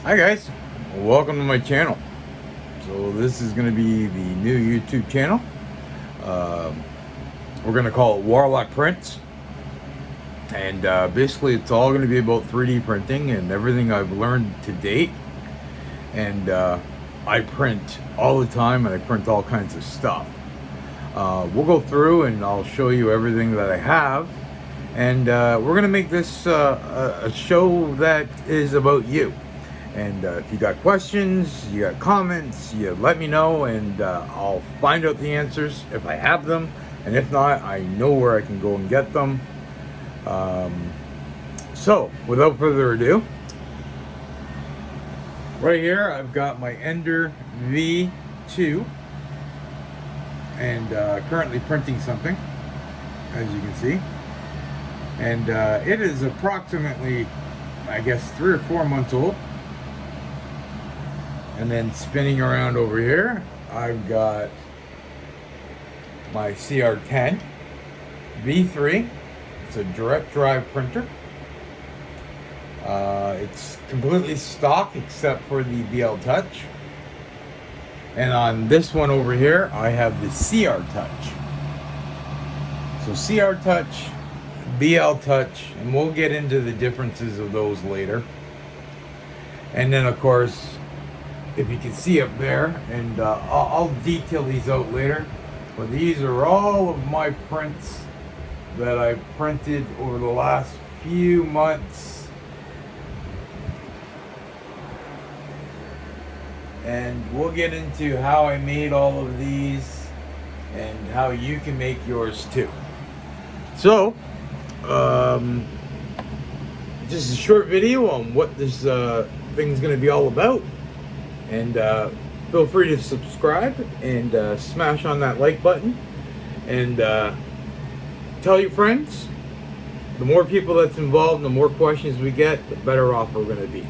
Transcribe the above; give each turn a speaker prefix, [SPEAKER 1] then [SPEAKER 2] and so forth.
[SPEAKER 1] Hi guys, welcome to my channel. So this is going to be the new YouTube channel. Um, we're going to call it Warlock Prints, and basically it's all going to be about 3D printing and everything I've learned to date. And I print all the time, and I print all kinds of stuff. We'll go through and I'll show you everything that I have, and we're going to make this a show that is about you. And if you got questions, you got comments, you let me know, and I'll find out the answers if I have them. And if not, I know where I can go and get them. So, without further ado, right here I've got my Ender V2, and currently printing something, as you can see. And it is approximately, I guess, 3 or 4 months old. And then spinning around over here, I've got my CR10 V3. It's a direct drive printer. It's completely stock except for the BL Touch. And on this one over here, I have the CR Touch. So CR Touch, BL Touch, and we'll get into the differences of those later. And then of course, if you can see up there, and I'll detail these out later, but these are all of my prints that I've printed over the last few months. And we'll get into how I made all of these and how you can make yours too. So, just a short video on what this thing's going to be all about. And feel free to subscribe and smash on that like button, and tell your friends. The more people that's involved, the more questions we get, the better off we're going to be.